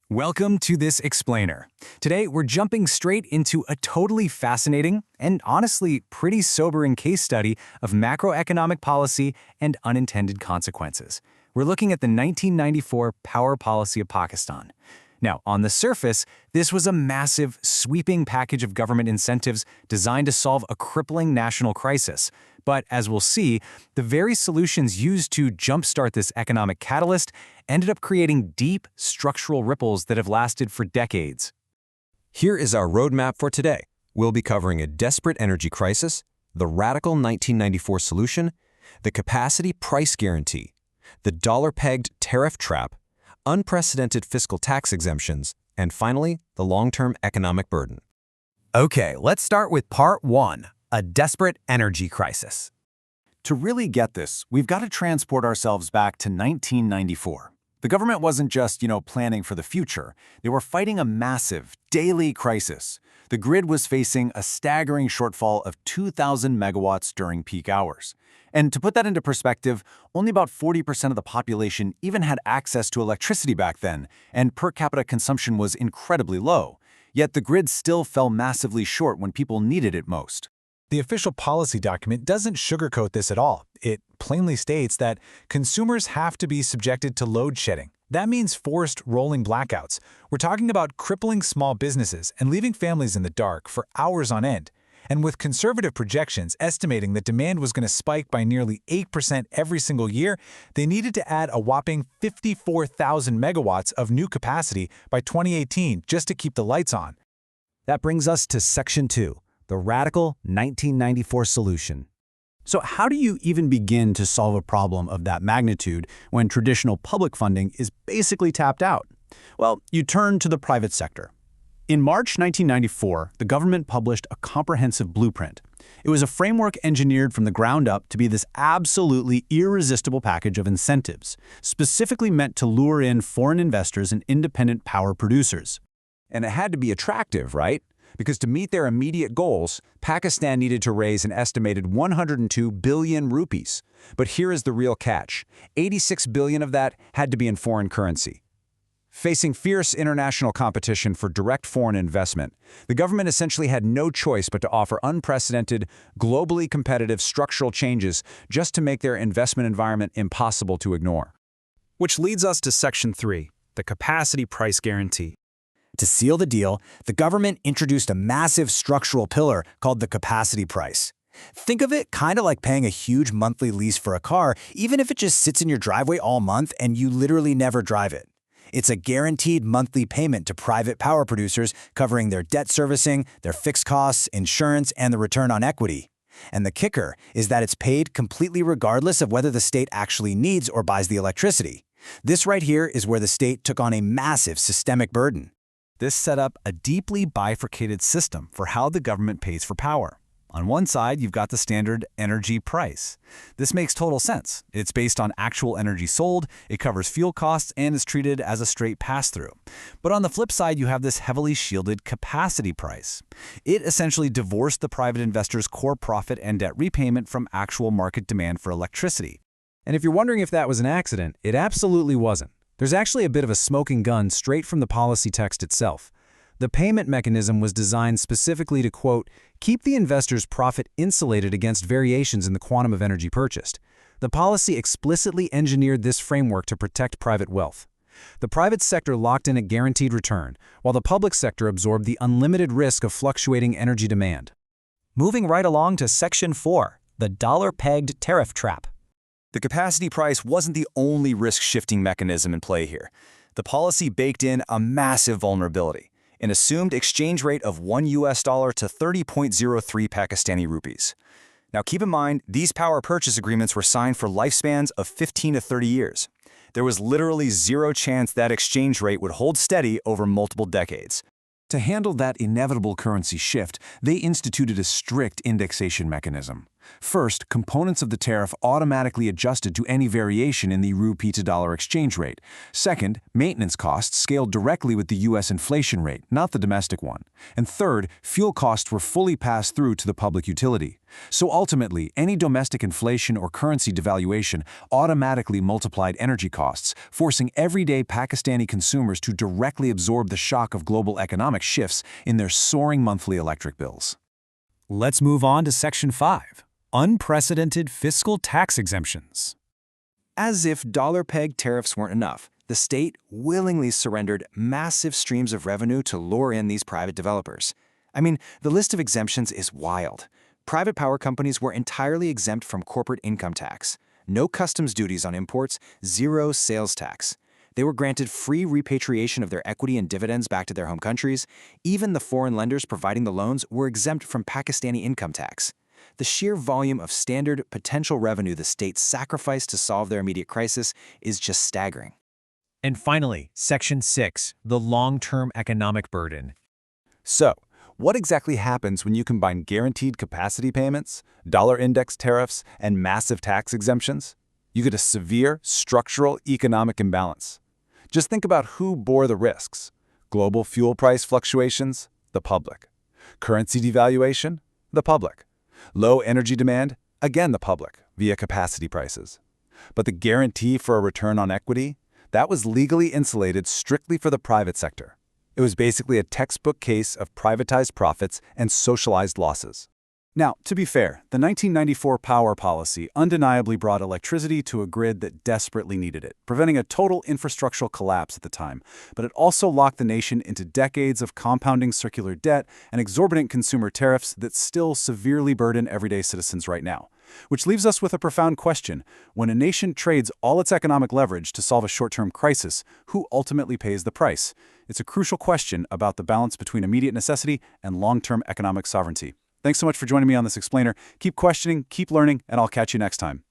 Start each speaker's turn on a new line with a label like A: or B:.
A: Welcome to this explainer. Today, we're jumping straight into a totally fascinating and honestly pretty sobering case study of macroeconomic policy and unintended consequences. We're looking at the 1994 power policy of Pakistan. Now, on the surface, this was a massive, sweeping package of government incentives designed to solve a crippling national crisis. But as we'll see, the very solutions used to jumpstart this economic catalyst ended up creating deep, structural ripples that have lasted for decades.
B: Here is our roadmap for today. We'll be covering a desperate energy crisis, the radical 1994 solution, the capacity price guarantee, the dollar-pegged tariff trap, unprecedented fiscal tax exemptions, and finally, the long-term economic burden.
A: Okay, let's start with part 1, a desperate energy crisis.
C: To really get this, we've got to transport ourselves back to 1994. The government wasn't just, planning for the future. They were fighting a massive, daily crisis. The grid was facing a staggering shortfall of 2,000 megawatts during peak hours. And to put that into perspective, only about 40% of the population even had access to electricity back then, and per capita consumption was incredibly low. Yet the grid still fell massively short when people needed it most.
D: The official policy document doesn't sugarcoat this at all. It plainly states that consumers have to be subjected to load shedding. That means forced rolling blackouts. We're talking about crippling small businesses and leaving families in the dark for hours on end. And with conservative projections estimating that demand was going to spike by nearly 8% every single year, they needed to add a whopping 54,000 megawatts of new capacity by 2018 just to keep the lights on.
A: That brings us to Section 2. The radical 1994 solution. So how do you even begin to solve a problem of that magnitude when traditional public funding is basically tapped out? Well, you turn to the private sector. In March 1994, the government published a comprehensive blueprint. It was a framework engineered from the ground up to be this absolutely irresistible package of incentives, specifically meant to lure in foreign investors and independent power producers.
B: And it had to be attractive, right? Because to meet their immediate goals, Pakistan needed to raise an estimated 102 billion rupees. But here is the real catch. 86 billion of that had to be in foreign currency. Facing fierce international competition for direct foreign investment, the government essentially had no choice but to offer unprecedented, globally competitive structural changes just to make their investment environment impossible to ignore.
E: Which leads us to Section 3, the capacity price guarantee.
A: To seal the deal, the government introduced a massive structural pillar called the capacity price. Think of it kind of like paying a huge monthly lease for a car, even if it just sits in your driveway all month and you literally never drive it. It's a guaranteed monthly payment to private power producers covering their debt servicing, their fixed costs, insurance, and the return on equity. And the kicker is that it's paid completely regardless of whether the state actually needs or buys the electricity. This right here is where the state took on a massive systemic burden. This set up a deeply bifurcated system for how the government pays for power. On one side, you've got the standard energy price. This makes total sense. It's based on actual energy sold, it covers fuel costs, and is treated as a straight pass-through. But on the flip side, you have this heavily shielded capacity price. It essentially divorced the private investor's core profit and debt repayment from actual market demand for electricity. And if you're wondering if that was an accident, it absolutely wasn't. There's actually a bit of a smoking gun straight from the policy text itself. The payment mechanism was designed specifically to, quote, keep the investor's profit insulated against variations in the quantum of energy purchased. The policy explicitly engineered this framework to protect private wealth. The private sector locked in a guaranteed return, while the public sector absorbed the unlimited risk of fluctuating energy demand. Moving right along to Section 4, the dollar-pegged tariff trap.
F: The capacity price wasn't the only risk-shifting mechanism in play here. The policy baked in a massive vulnerability, an assumed exchange rate of $1 to 30.03 Pakistani rupees. Now keep in mind, these power purchase agreements were signed for lifespans of 15 to 30 years. There was literally zero chance that exchange rate would hold steady over multiple decades.
C: To handle that inevitable currency shift, they instituted a strict indexation mechanism. First, components of the tariff automatically adjusted to any variation in the rupee to dollar exchange rate. Second, maintenance costs scaled directly with the U.S. inflation rate, not the domestic one. And third, fuel costs were fully passed through to the public utility. So ultimately, any domestic inflation or currency devaluation automatically multiplied energy costs, forcing everyday Pakistani consumers to directly absorb the shock of global economic shifts in their soaring monthly electric bills.
G: Let's move on to Section 5. Unprecedented fiscal tax exemptions.
F: As if dollar-pegged tariffs weren't enough, the state willingly surrendered massive streams of revenue to lure in these private developers. I mean, the list of exemptions is wild. Private power companies were entirely exempt from corporate income tax. No customs duties on imports, zero sales tax. They were granted free repatriation of their equity and dividends back to their home countries. Even the foreign lenders providing the loans were exempt from Pakistani income tax. The sheer volume of standard potential revenue the state sacrificed to solve their immediate crisis is just staggering.
H: And finally, Section 6, the long-term economic burden.
B: So, what exactly happens when you combine guaranteed capacity payments, dollar index tariffs, and massive tax exemptions? You get a severe structural economic imbalance. Just think about who bore the risks. Global fuel price fluctuations? The public. Currency devaluation? The public. Low energy demand? Again the public, via capacity prices. But the guarantee for a return on equity? That was legally insulated strictly for the private sector. It was basically a textbook case of privatized profits and socialized losses.
C: Now, to be fair, the 1994 power policy undeniably brought electricity to a grid that desperately needed it, preventing a total infrastructural collapse at the time. But it also locked the nation into decades of compounding circular debt and exorbitant consumer tariffs that still severely burden everyday citizens right now. Which leaves us with a profound question. When a nation trades all its economic leverage to solve a short-term crisis, who ultimately pays the price? It's a crucial question about the balance between immediate necessity and long-term economic sovereignty. Thanks so much for joining me on this explainer. Keep questioning, keep learning, and I'll catch you next time.